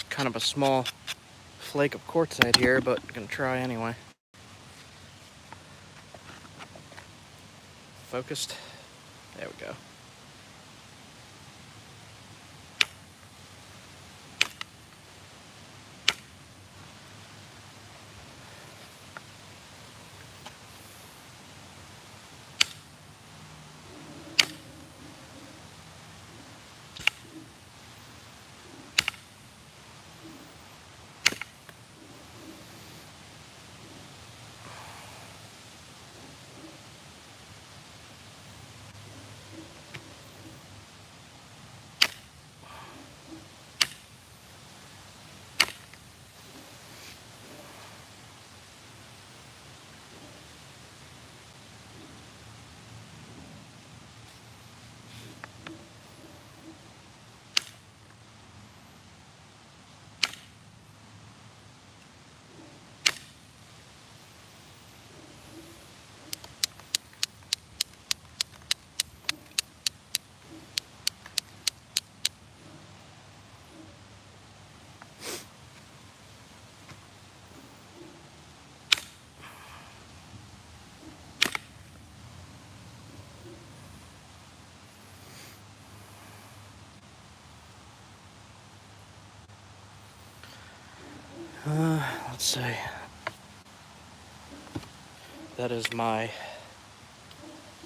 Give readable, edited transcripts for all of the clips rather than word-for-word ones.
Kind of a small flake of quartzite here, but I'm gonna try anyway. Focused. There we go. Let's see. That is my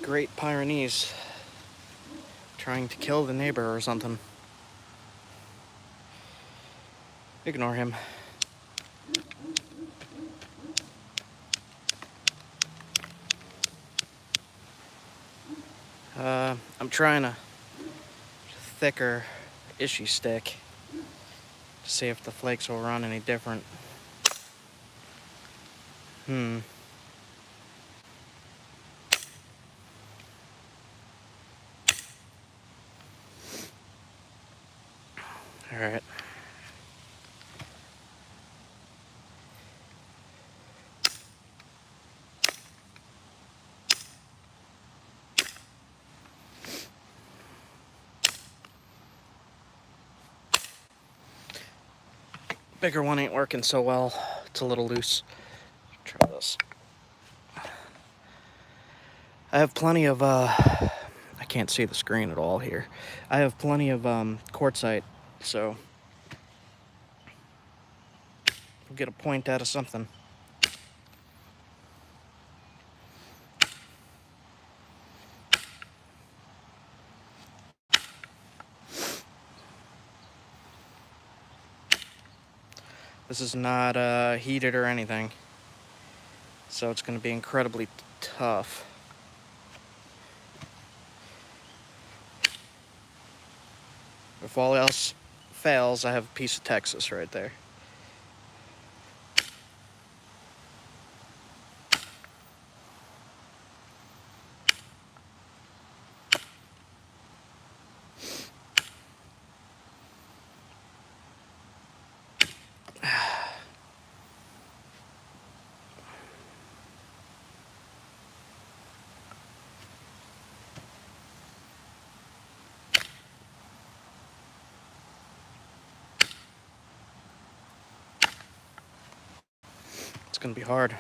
Great Pyrenees trying to kill the neighbor or something. Ignore him. I'm trying a thicker issue stick to see if the flakes will run any different. Alright. Bigger one ain't working so well. It's a little loose. Try this. I have plenty of, I can't see the screen at all here. I have plenty of quartzite, so we'll get a point out of something. This is not heated or anything, so it's going to be incredibly tough. If all else fails, I have a piece of Texas right there. It's gonna be hard.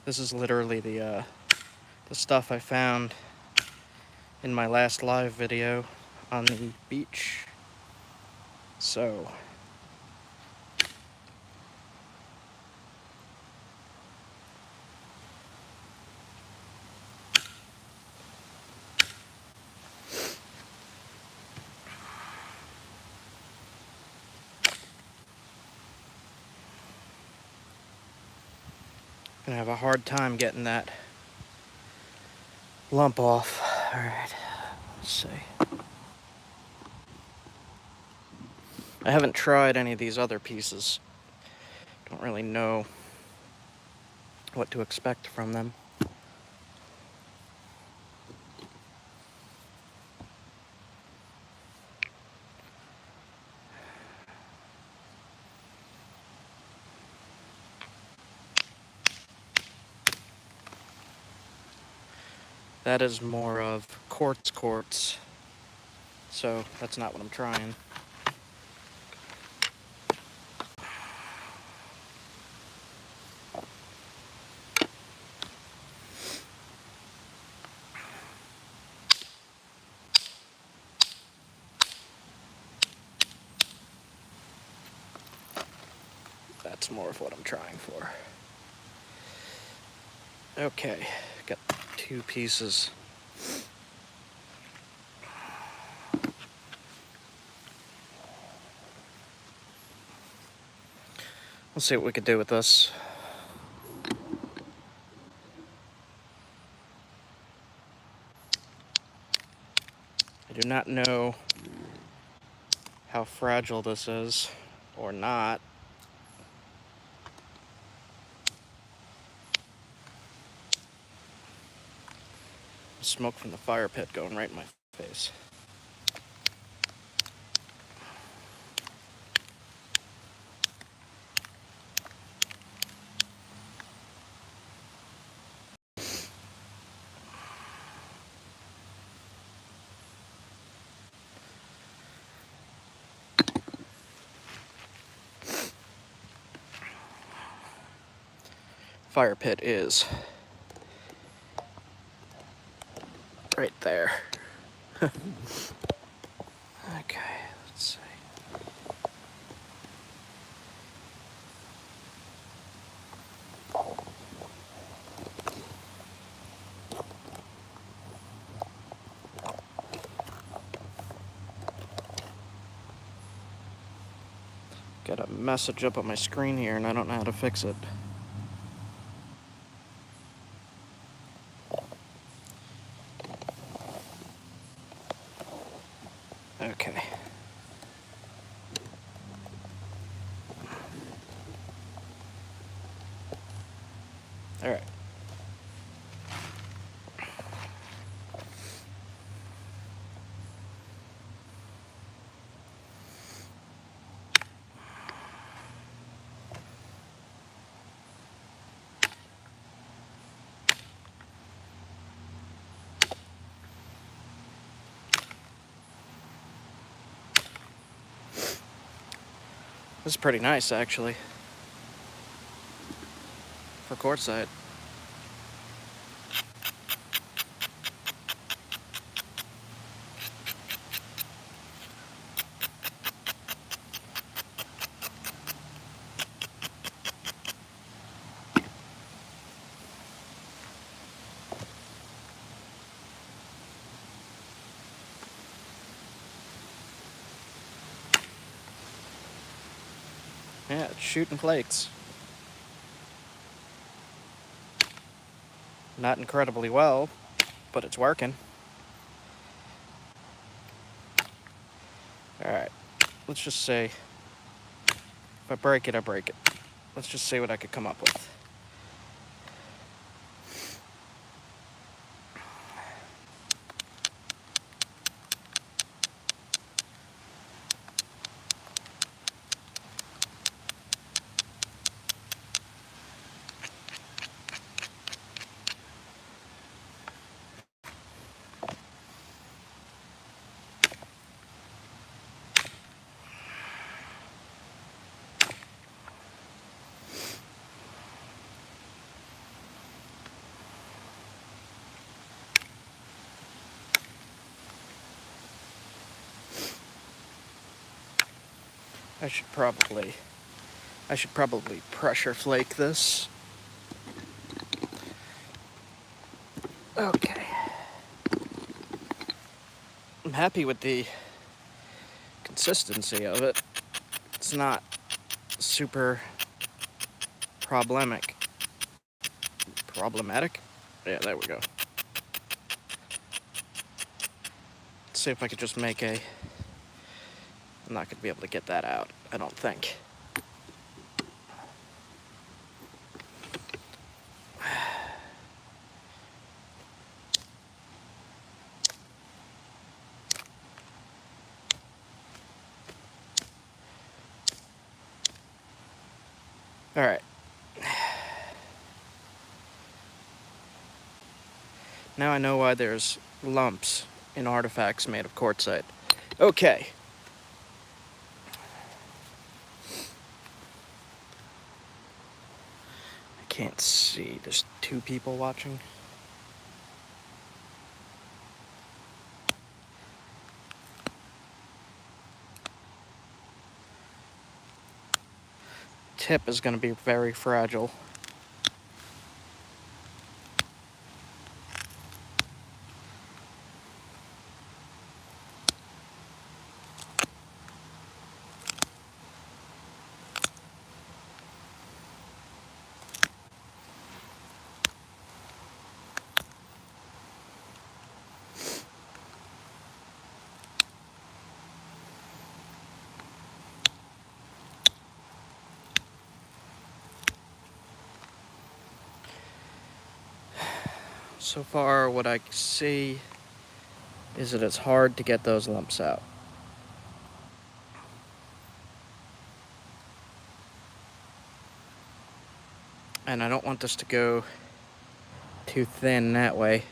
This is literally the stuff I found in my last live video on the beach. So Gonna have a hard time getting that lump off. Alright, let's see. I haven't tried any of these other pieces. Don't really know what to expect from them. That is more of quartz, so that's not what I'm trying. That's more of what I'm trying for. Okay, got 2 pieces. Let's see what we could do with this. I do not know how fragile this is, or not. Smoke from the fire pit going right in my face. Fire pit is right there. Okay, let's see. Got a message up on my screen here and I don't know how to fix it. Okay. All right. This is pretty nice, actually, for quartzite. Yeah, it's shooting flakes. Not incredibly well, but it's working. Alright, let's just say, if I break it, I break it. Let's just see what I could come up with. I should probably pressure flake this. Okay. I'm happy with the consistency of it. It's not super problematic. problematic. Yeah, there we go. Let's see if I could just make a... I'm not going to be able to get that out, I don't think. Alright. Now I know why there's lumps in artifacts made of quartzite. Okay. I can't see. There's 2 people watching. Tip is going to be very fragile. So far, what I see is that it's hard to get those lumps out. And I don't want this to go too thin that way.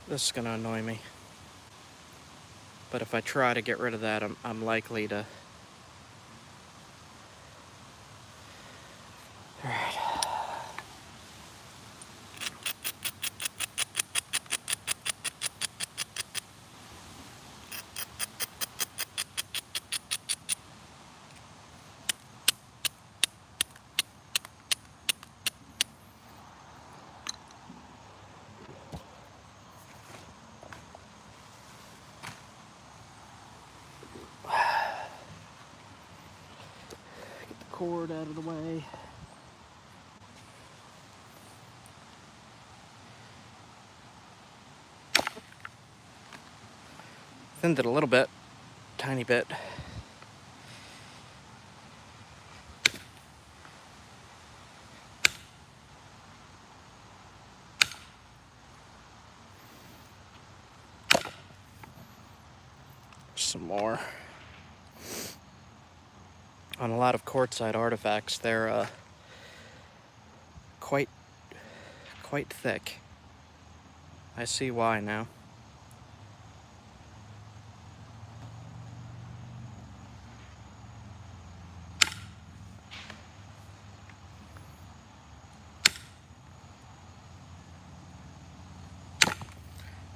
This is gonna annoy me. But if I try to get rid of that, I'm likely to... Alright. Get the cord out of the way. Thinned it a little bit, tiny bit. Some more. On a lot of quartzite artifacts, they're quite thick. I see why now.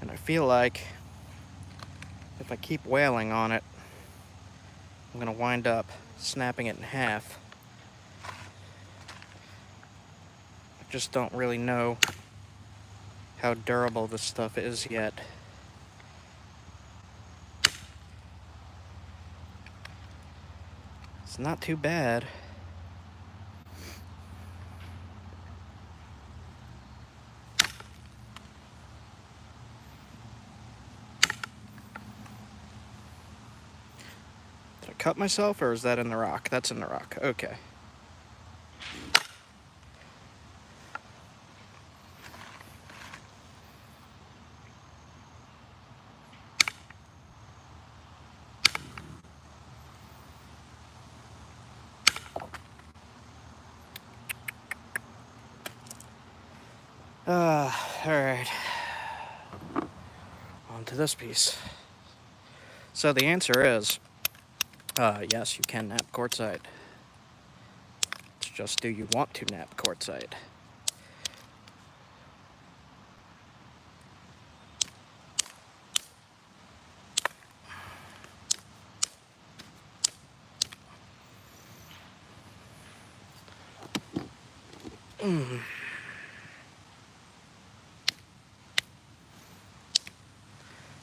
And I feel like if I keep wailing on it, I'm gonna wind up snapping it in half. I just don't really know how durable this stuff is yet. It's not too bad. Did I cut myself, or is that in the rock? That's in the rock. Okay. Alright. On to this piece. So the answer is, yes, you can knap quartzite. It's just, do you want to knap quartzite?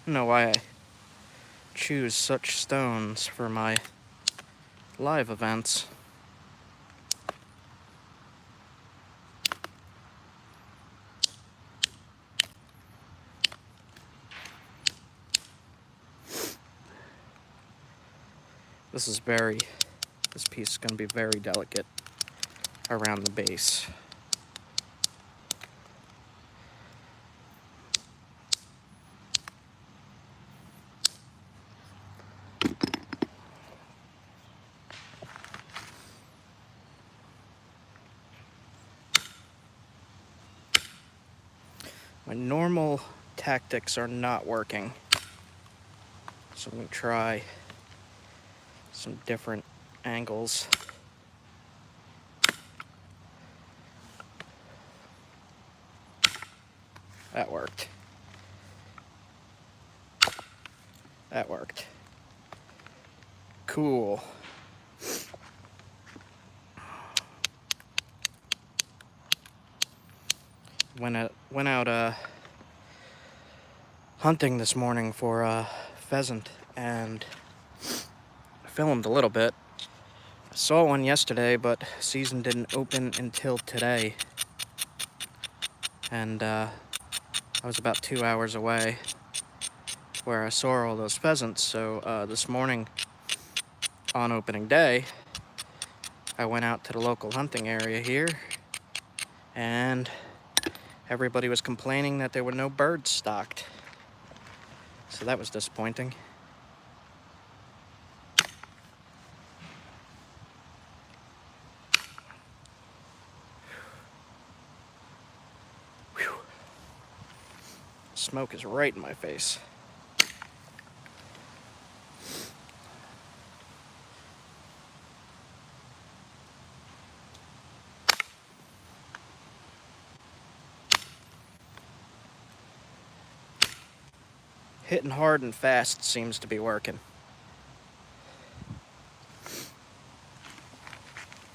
I don't know why I choose such stones for my live events. This piece is going to be very delicate around the base. My normal tactics are not working, so I'm going to try some different angles. That worked. That worked. Cool. Went out hunting this morning for a pheasant, and I filmed a little bit. I saw one yesterday, but season didn't open until today. And I was about 2 hours away where I saw all those pheasants. So this morning, on opening day, I went out to the local hunting area here, and everybody was complaining that there were no birds stocked. So that was disappointing. Whew. Smoke is right in my face. Hitting hard and fast seems to be working.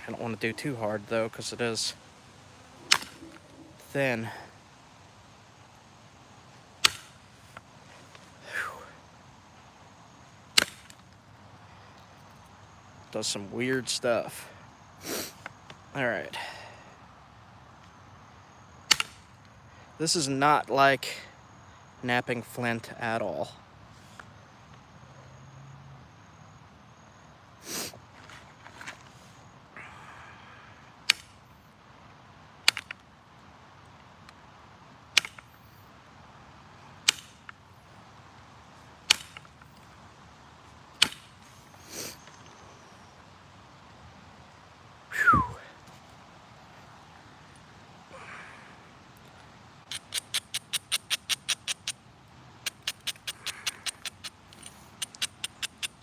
I don't want to do too hard though, because it is thin. Does some weird stuff. All right. This is not like knapping flint at all.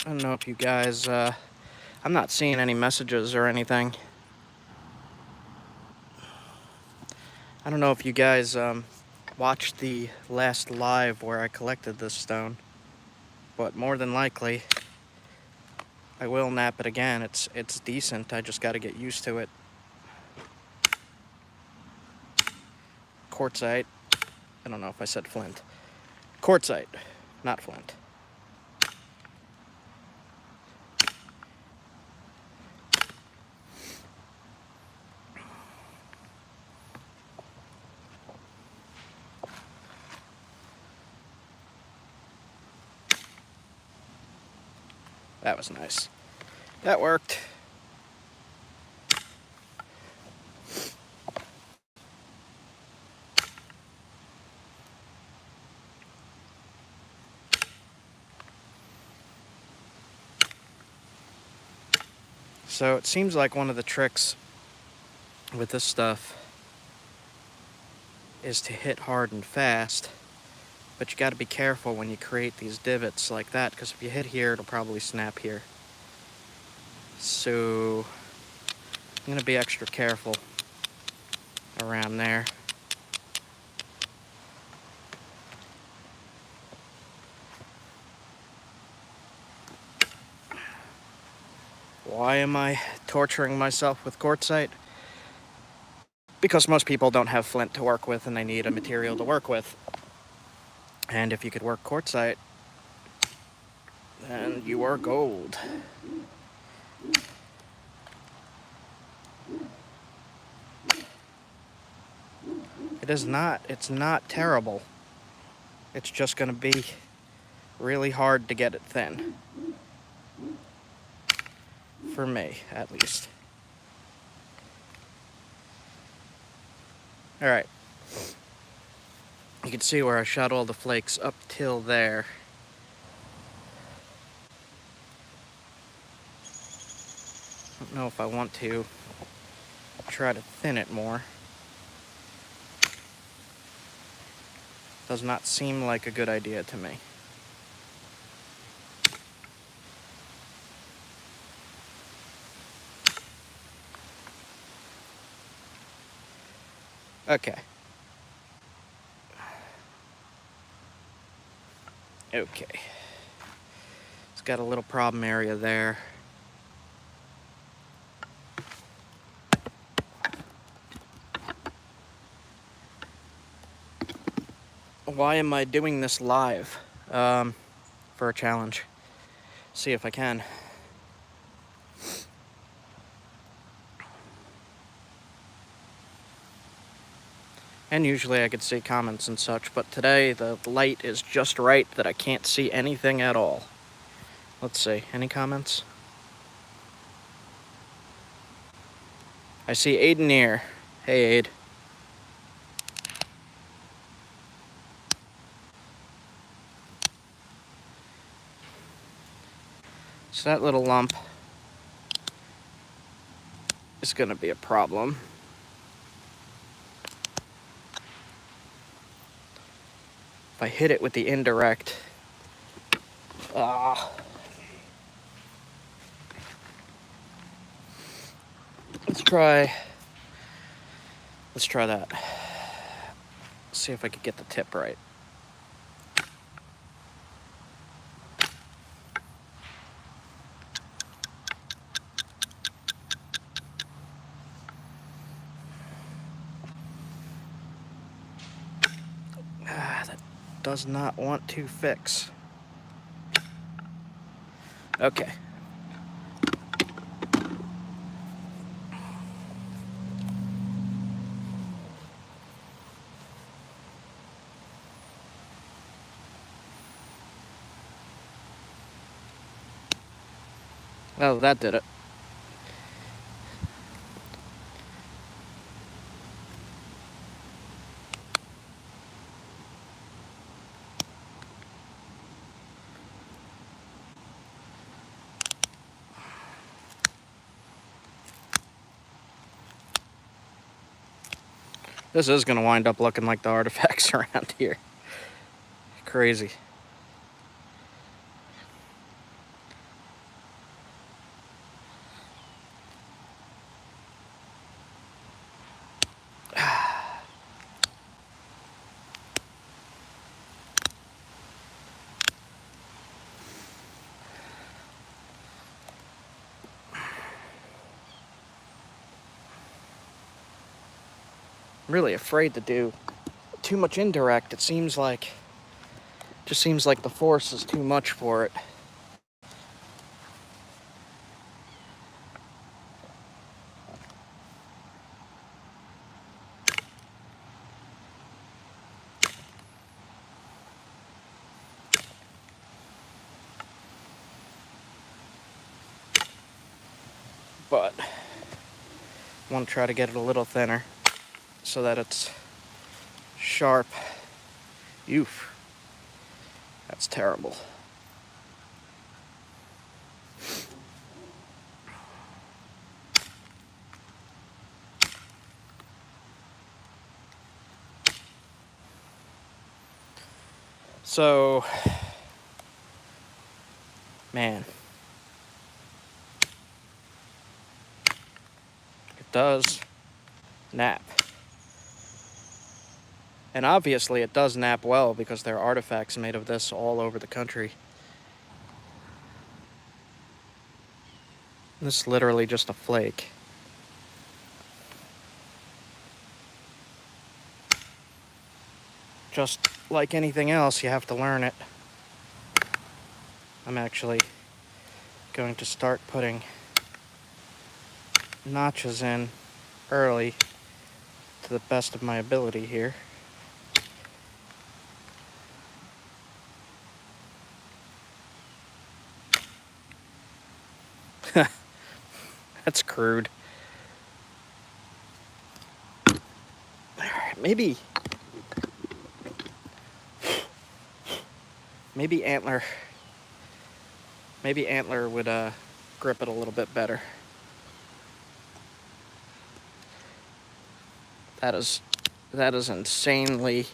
I don't know if you guys, I'm not seeing any messages or anything. I don't know if you guys watched the last live where I collected this stone, but more than likely, I will knap it again. It's decent, I just gotta get used to it. Quartzite. I don't know if I said flint. Quartzite, not flint. That was nice. That worked. So it seems like one of the tricks with this stuff is to hit hard and fast, but you got to be careful when you create these divots like that, because if you hit here, it'll probably snap here. So I'm going to be extra careful around there. Why am I torturing myself with quartzite? Because most people don't have flint to work with and they need a material to work with. And if you could work quartzite, then you are gold. It's not terrible. It's just going to be really hard to get it thin. For me, at least. Alright. You can see where I shot all the flakes up till there. I don't know if I want to try to thin it more. Does not seem like a good idea to me. Okay. Okay. It's got a little problem area there. Why am I doing this live? For a challenge. See if I can. And usually I could see comments and such, but today the light is just right that I can't see anything at all. Let's see, any comments? I see Aiden here. Hey, Aid. So that little lump is going to be a problem. If I hit it with the indirect, let's try that. See if I could get the tip right. That does not want to fix. Okay. Well, that did it. This is going to wind up looking like the artifacts around here. Crazy. I'm really afraid to do too much indirect. It seems like the force is too much for it. But I want to try to get it a little thinner so that it's sharp. Oof. That's terrible. So, man, it does nap. And obviously it does nap well because there are artifacts made of this all over the country. This is literally just a flake. Just like anything else, you have to learn it. I'm actually going to start putting notches in early to the best of my ability here. That's crude. Maybe antler. Maybe antler would grip it a little bit better. That is insanely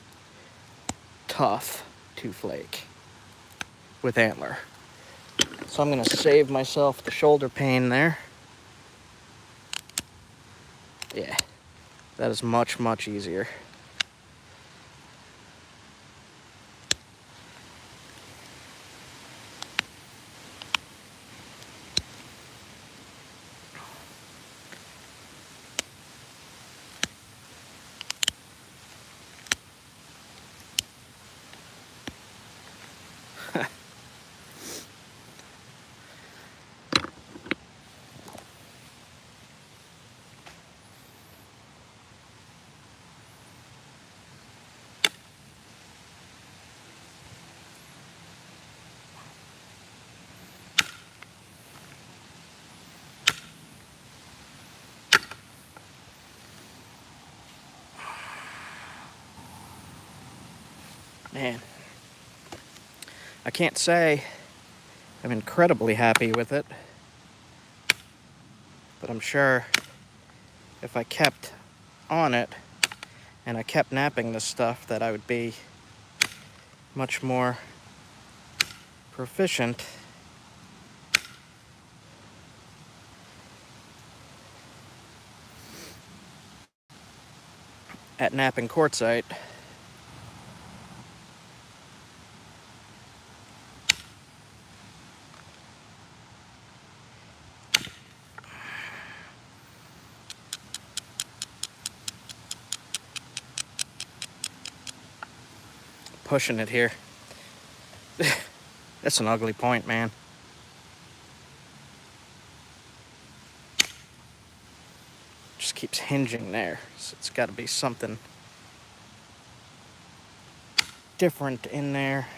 tough to flake with antler. So I'm gonna save myself the shoulder pain there. Yeah, that is much, much easier. Man, I can't say I'm incredibly happy with it, but I'm sure if I kept on it and I kept napping this stuff that I would be much more proficient at napping quartzite. Pushing it here. That's an ugly point, man. Just keeps hinging there. So it's got to be something different in there.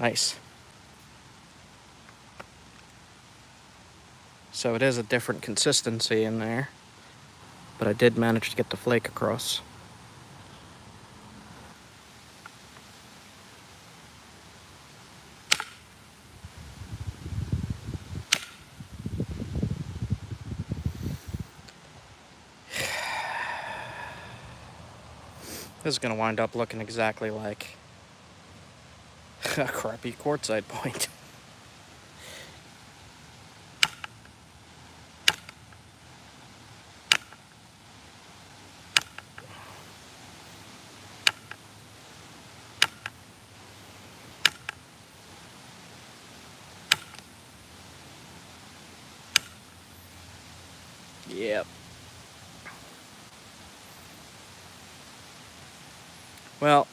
Nice. So it is a different consistency in there, but I did manage to get the flake across. This is going to wind up looking exactly like a crappy quartzite point. Yep. Well,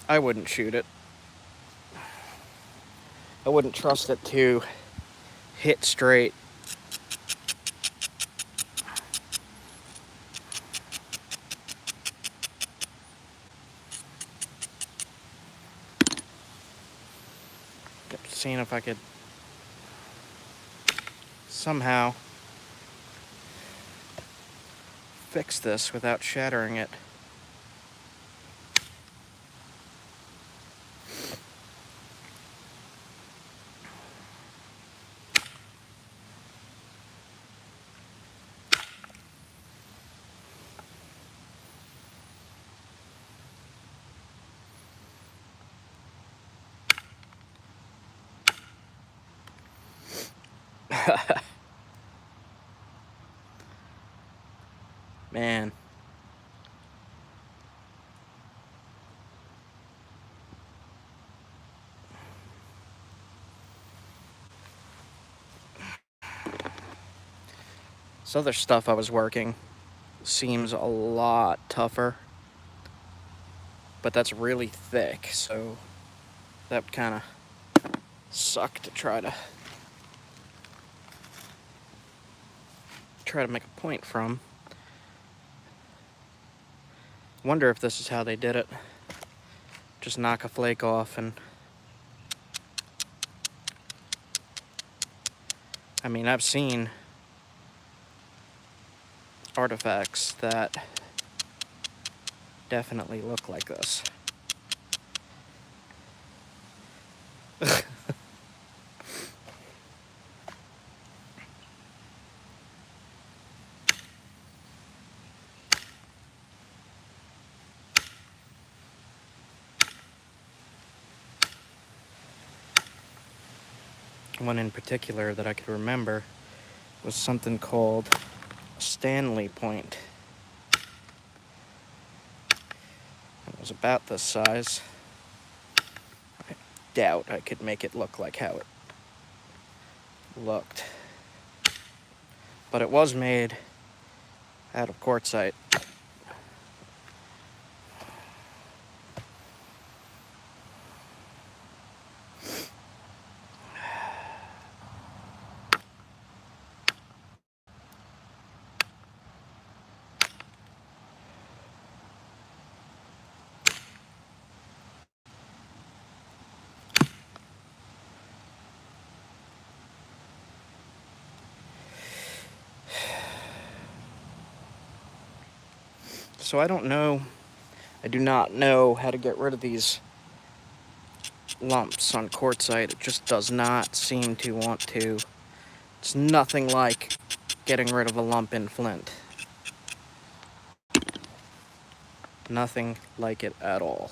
I wouldn't shoot it. I wouldn't trust it to hit straight. Seeing if I could somehow fix this without shattering it. Man. This other stuff I was working seems a lot tougher, but that's really thick, so that would kind of suck to try to make a point from. Wonder if this is how they did it. Just knock a flake off and... I mean, I've seen artifacts that definitely look like this. One in particular that I could remember was something called Stanley point. It was about this size. I doubt I could make it look like how it looked. But it was made out of quartzite. So I do not know how to get rid of these lumps on quartzite. It just does not seem to want to. It's nothing like getting rid of a lump in flint. Nothing like it at all.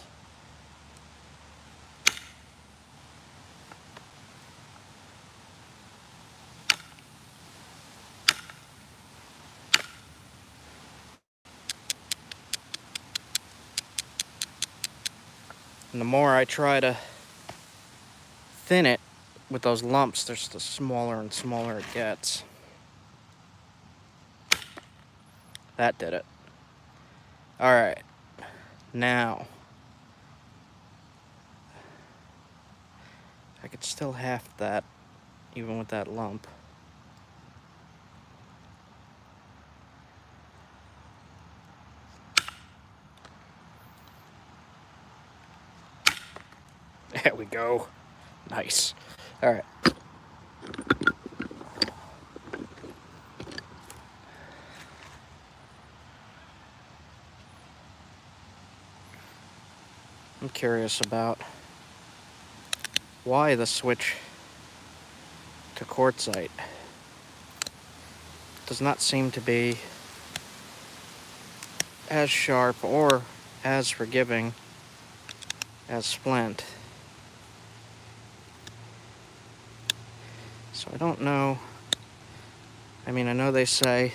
And the more I try to thin it with those lumps, the smaller and smaller it gets. That did it. All right, now I could still half that even with that lump. There we go. Nice. All right. I'm curious about why the switch to quartzite does not seem to be as sharp or as forgiving as flint. So I don't know. I mean, I know they say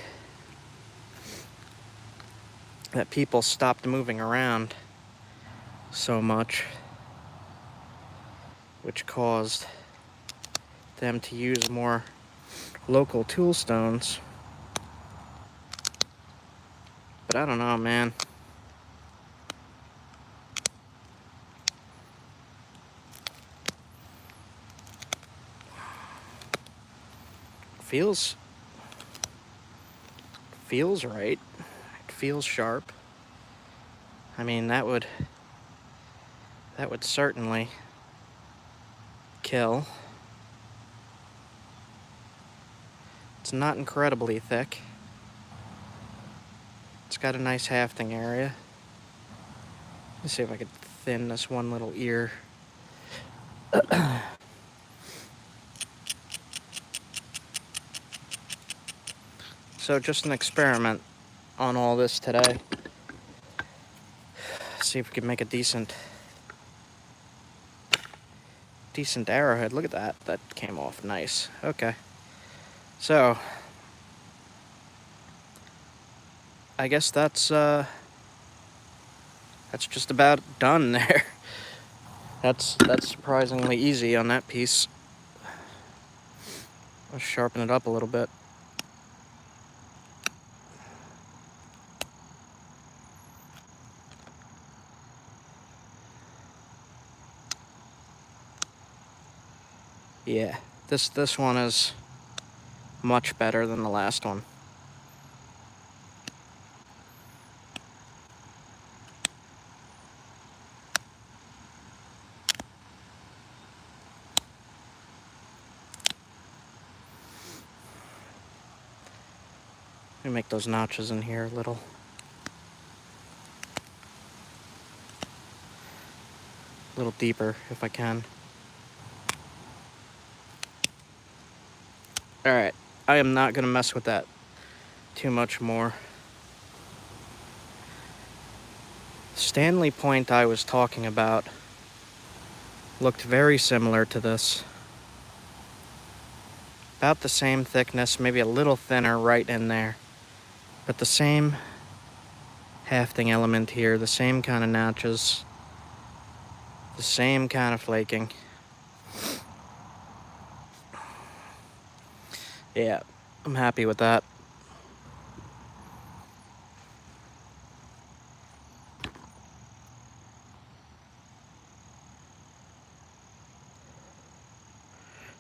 that people stopped moving around so much, which caused them to use more local tool stones. But I don't know, man. Feels right. It feels sharp. I mean, that would certainly kill. It's not incredibly thick. It's got a nice hafting area. Let's see if I could thin this one little ear. So just an experiment on all this today. See if we can make a decent arrowhead. Look at that. That came off nice. Okay. So I guess that's just about done there. That's surprisingly easy on that piece. Let's sharpen it up a little bit. Yeah, this one is much better than the last one. Let me make those notches in here a little deeper if I can. Alright, I am not going to mess with that too much more. Stanley point I was talking about looked very similar to this. About the same thickness, maybe a little thinner right in there. But the same hafting element here, the same kind of notches, the same kind of flaking. Yeah, I'm happy with that.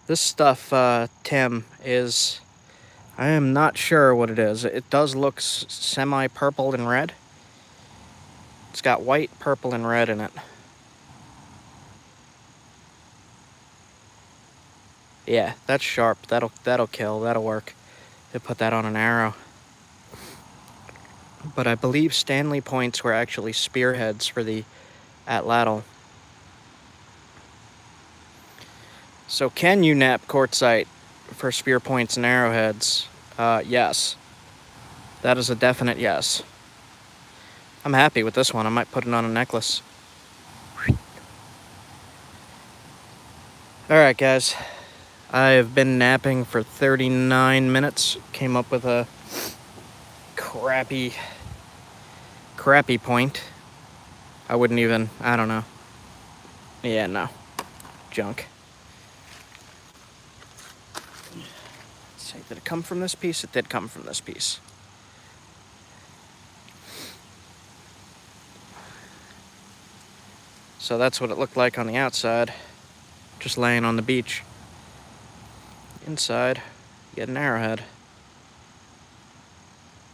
This stuff, Tim, is, I am not sure what it is. It does look semi-purple and red. It's got white, purple, and red in it. Yeah, that's sharp. That'll kill. That'll work. To put that on an arrow. But I believe Stanley points were actually spearheads for the atlatl. So can you knap quartzite for spear points and arrowheads? Yes. That is a definite yes. I'm happy with this one. I might put it on a necklace. Alright guys, I have been napping for 39 minutes. Came up with a crappy point. I wouldn't even, I don't know. Yeah, no. Junk. Let's see, did it come from this piece? It did come from this piece. So that's what it looked like on the outside. Just laying on the beach. Inside, you get an arrowhead.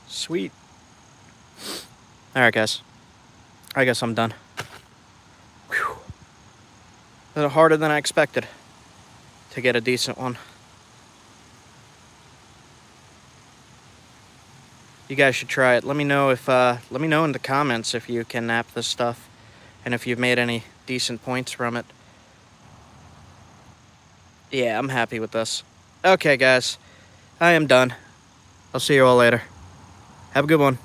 Sweet. Alright guys, I guess I'm done. Whew. A little harder than I expected to get a decent one. You guys should try it. Let me know if let me know in the comments if you can knap this stuff and if you've made any decent points from it. Yeah, I'm happy with this. Okay guys, I am done. I'll see you all later. Have a good one.